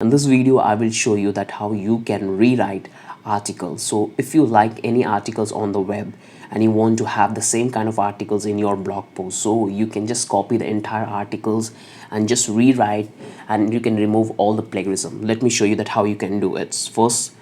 In this video, I will show you that how you can rewrite articles. So if you like any articles on the web and you want to have the same kind of articles in your blog post, so you can just copy the entire articles and just rewrite, and you can remove all the plagiarism. Let me show you that how you can do it. First,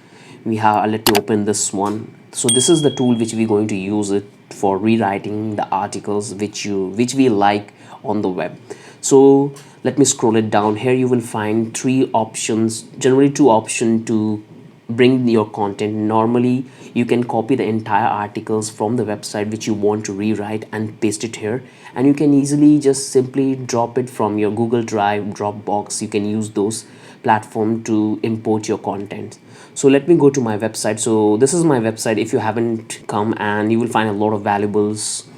let me open this one. So this is the tool which we're going to use it for rewriting the articles which we like on the web. So let me scroll it down. Here you will find three options, generally two options to bring your content. Normally you can copy the entire articles from the website which you want to rewrite and paste it here, and you can easily just simply drop it from your Google Drive, Dropbox. You can use those platform to import your content. So let me go to my website. So this is my website. If you haven't come, and you will find a lot of valuables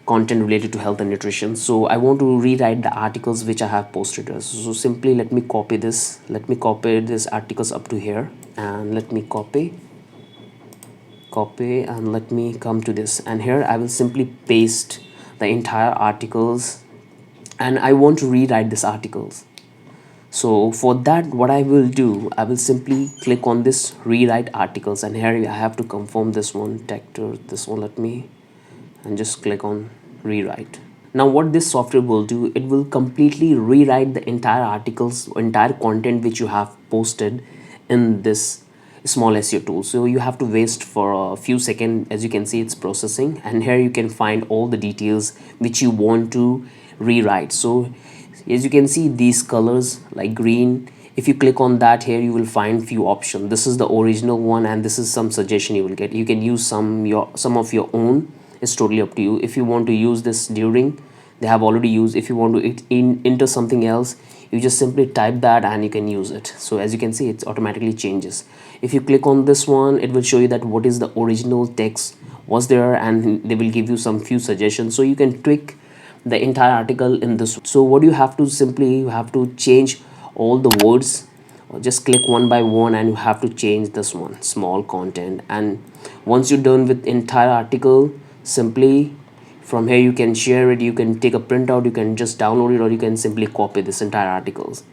content related to health and nutrition. So I want to rewrite the articles which I have posted. So simply let me copy this. Let me copy this articles up to here, and let me copy, and let me come to this, and here I will simply paste the entire articles, and I want to rewrite this articles. So for that, what I will do, I will simply click on this rewrite articles, and here I have to confirm this one, Tector, this one, let me, and just click on rewrite. Now what this software will do, it will completely rewrite the entire articles, entire content which you have posted in this small SEO tool. So you have to waste for a few seconds. As you can see, it's processing, and here you can find all the details which you want to rewrite. So as you can see, these colors like green, if you click on that, here you will find few options. This is the original one, and this is some suggestion you will get. You can use some of your own. It's totally up to you. If you want to use this during, they have already used. If you want to enter something else, you just simply type that and you can use it. So as you can see, it automatically changes. If you click on this one, it will show you that what is the original text was there, and they will give you some few suggestions, so you can tweak the entire article in this. So what you have to simply, you have to change all the words, or just click one by one, and you have to change this one, small content. And once you're done with entire article, simply from here you can share it, you can take a printout, you can just download it, or you can simply copy this entire articles.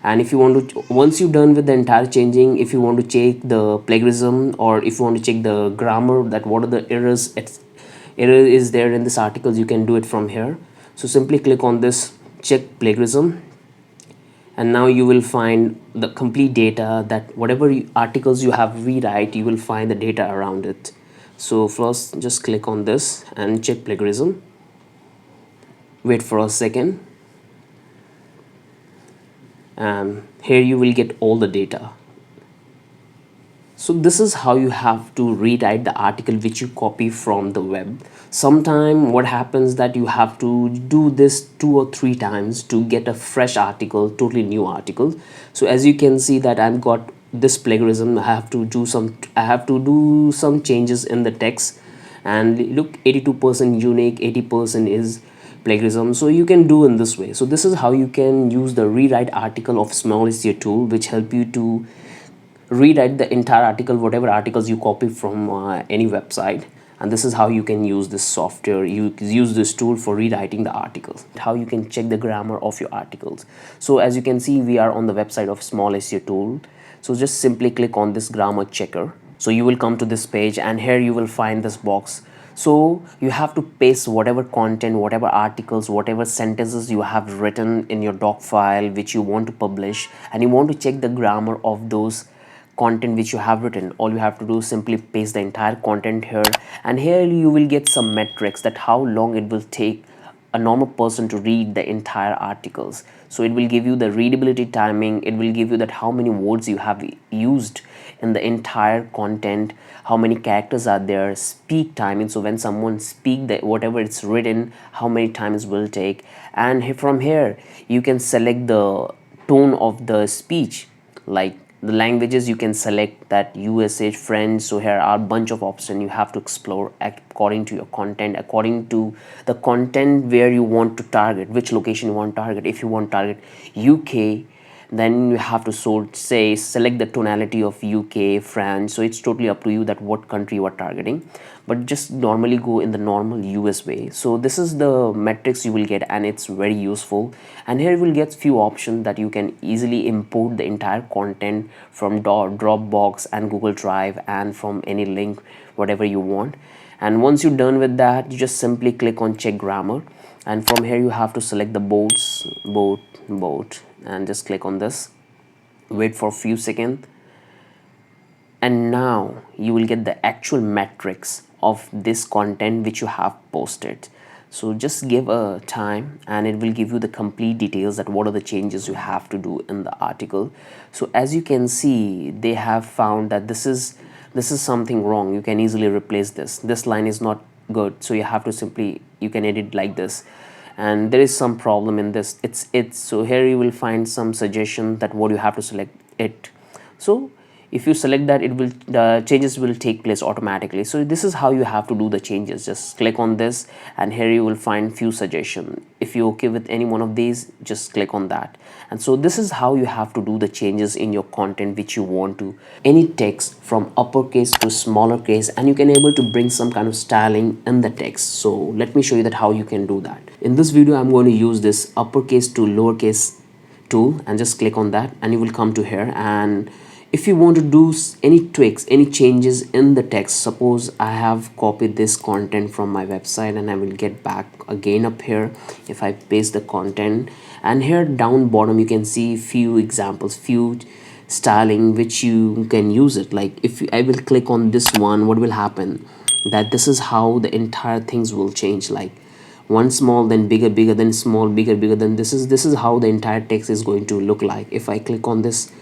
And if you want to, once you're done with the entire changing, if you want to check the plagiarism, or if you want to check the grammar, that what are the error is there in this articles, you can do it from here. So simply click on this check plagiarism, and now you will find the complete data, that whatever articles you have rewrite, you will find the data around it. So first just click on this and check plagiarism. Wait for a second, and here you will get all the data. So this is how you have to rewrite the article which you copy from the web. Sometime what happens that you have to do this 2 or 3 times to get a fresh article, totally new article. So as you can see that I've got this plagiarism, I have to do some changes in the text, and look, 82% unique, 80% is plagiarism. So you can do in this way. So this is how you can use the rewrite article of small SEO tool, which help you to rewrite the entire article, whatever articles you copy from any website. And this is how you can use this software, you use this tool for rewriting the articles, how you can check the grammar of your articles. So as you can see, we are on the website of small SEO tool. So just simply click on this grammar checker. So you will come to this page, and here you will find this box. So you have to paste whatever content, whatever articles, whatever sentences you have written in your doc file which you want to publish, and you want to check the grammar of those content which you have written. All you have to do is simply paste the entire content here, and here you will get some metrics, that how long it will take a normal person to read the entire articles. So it will give you the readability timing, it will give you that how many words you have used in the entire content, how many characters are there, speak timing, so when someone speak that whatever it's written, how many times will take. And from here you can select the tone of the speech, like the languages you can select, that USH, French. So here are a bunch of options you have to explore according to your content, according to the content where you want to target, which location you want to target. If you want to target UK, then you have to select the tonality of UK, France. So it's totally up to you that what country you are targeting, but just normally go in the normal US way. So this is the metrics you will get, and it's very useful. And here you will get few options that you can easily import the entire content from Dropbox and Google Drive and from any link, whatever you want. And once you're done with that, you just simply click on check grammar, and from here you have to select the boat, and just click on this, wait for a few seconds, and now you will get the actual metrics of this content which you have posted. So just give a time and it will give you the complete details that what are the changes you have to do in the article. So as you can see, they have found that this is something wrong. You can easily replace this line is not good, so you have to simply, you can edit like this, and there is some problem in this, it's so here you will find some suggestion that what you have to select it. So if you select that, it will, the changes will take place automatically. So this is how you have to do the changes. Just click on this, and here you will find few suggestions. If you're okay with any one of these, just click on that. And so this is how you have to do the changes in your content which you want to, any text from uppercase to smaller case, and you can able to bring some kind of styling in the text. So let me show you that how you can do that. In this video, I'm going to use this uppercase to lowercase tool, and just click on that, and you will come to here. And if you want to do any tweaks, any changes in the text, suppose I have copied this content from my website, and I will get back again up here. If I paste the content, and here down bottom you can see few examples, few styling which you can use it. Like if I will click on this one, what will happen, that this is how the entire things will change, like one small, then bigger, bigger, then small, bigger, bigger, then this is how the entire text is going to look like. If I click on this,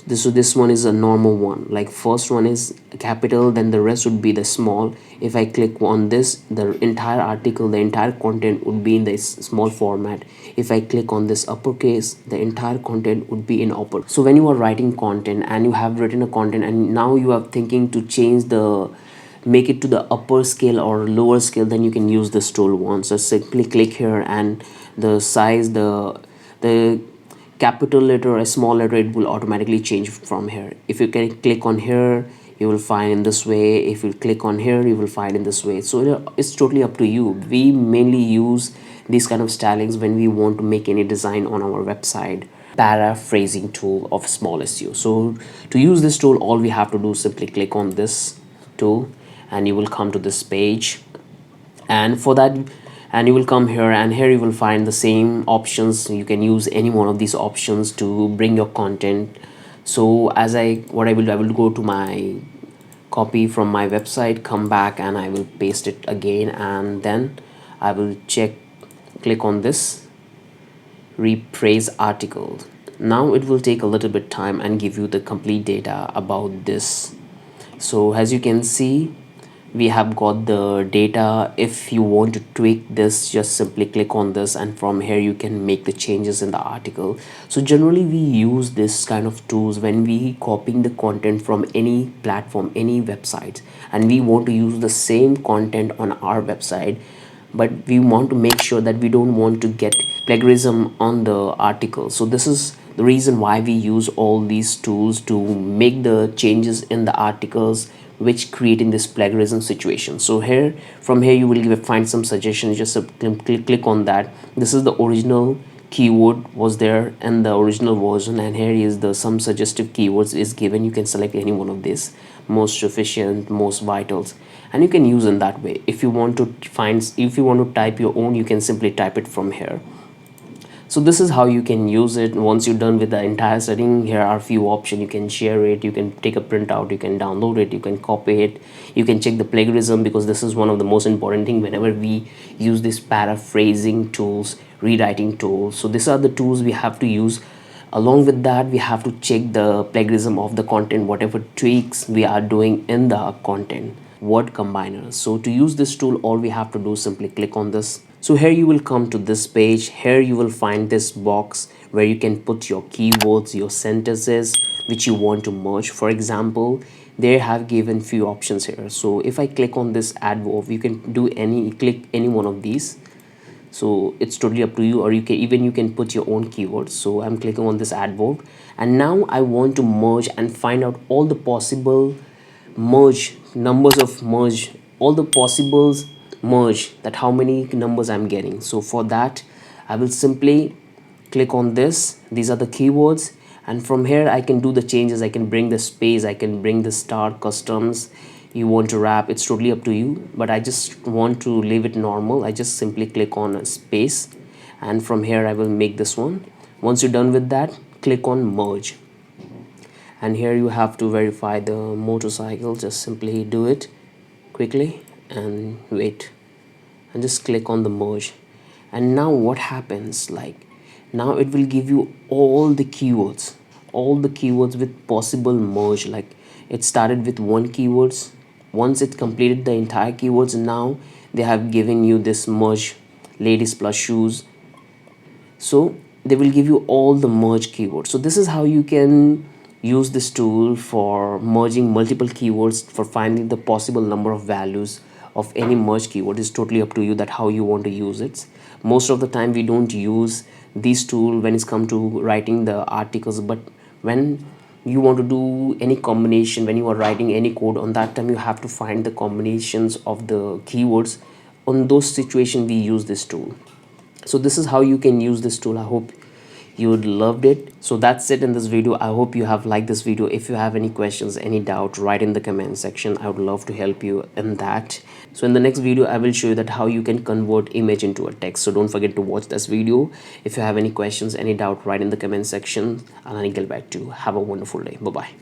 this one is a normal one, like first one is capital, then the rest would be the small. If I click on this, the entire article, the entire content would be in this small format. If I click on this uppercase, the entire content would be in upper. So when you are writing content and you have written a content, and now you are thinking to change the, make it to the upper scale or lower scale, then you can use this tool once. So simply click here, and the size, the capital letter or a small letter, it will automatically change from here. If you can click on here, you will find in this way. If you click on here, you will find in this way. So it's totally up to you. We mainly use these kind of stylings when we want to make any design on our website. Paraphrasing tool of small SEO. So to use this tool, all we have to do is simply click on this tool, and you will come to this page. And for that, and you will come here, and here you will find the same options. You can use any one of these options to bring your content. So as I will do, I will go to my copy from my website, come back, and I will paste it again, and then I will click on this rephrase article. Now it will take a little bit time and give you the complete data about this. So as you can see, we have got the data. If you want to tweak this, just simply click on this, and from here you can make the changes in the article. So generally we use this kind of tools when we copying the content from any platform, any website, and we want to use the same content on our website, but we want to make sure that we don't want to get plagiarism on the article. So this is the reason why we use all these tools to make the changes in the articles which creating this plagiarism situation. So here, from here, you will find some suggestions. Just click on that. This is the original keyword was there in the original version, and here is the some suggestive keywords is given. You can select any one of these, most efficient, most vitals, and you can use in that way. If you want to find, if you want to type your own, you can simply type it from here. So this is how you can use it. Once you're done with the entire setting, here are a few options. You can share it, you can take a printout, you can download it, you can copy it, you can check the plagiarism, because this is one of the most important thing whenever we use this paraphrasing tools, rewriting tools. So these are the tools we have to use. Along with that, we have to check the plagiarism of the content, whatever tweaks we are doing in the content. Word combiners. So to use this tool, all we have to do is simply click on this. So here you will come to this page. Here you will find this box where you can put your keywords, your sentences which you want to merge. For example, they have given few options here. So if I click on this add verb, you can do click any one of these. so it's totally up to you, or you can put your own keywords. So I'm clicking on this adverb, and now I want to merge and find out all the possible merge numbers of merge, all the possibles merge, that how many numbers I'm getting. So for that I will simply click on this. These are the keywords, and from here I can do the changes. I can bring the space, I can bring the star customs. You want to wrap, it's totally up to you, but I just want to leave it normal. I just simply click on a space, and from here I will make this one. Once you're done with that, click on merge, and here you have to verify the motorcycle. Just simply do it quickly and wait, and just click on the merge. And now what happens, like, now it will give you all the keywords with possible merge. Like, it started with one keywords. Once it completed the entire keywords, now they have given you this merge, ladies plus shoes. So they will give you all the merge keywords. So this is how you can use this tool for merging multiple keywords, for finding the possible number of values of any merge keyword. Is totally up to you that how you want to use it. Most of the time we don't use this tool when it's come to writing the articles, but when you want to do any combination, when you are writing any code, on that time you have to find the combinations of the keywords. On those situations we use this tool. So this is how you can use this tool. I hope you would loved it. So that's it in this video. I hope you have liked this video. If you have any questions, any doubt, write in the comment section. I would love to help you in that. So in the next video I will show you that how you can convert image into a text. So don't forget to watch this video. If you have any questions, any doubt, write in the comment section, and I'll get back to you. Have a wonderful day. Bye bye.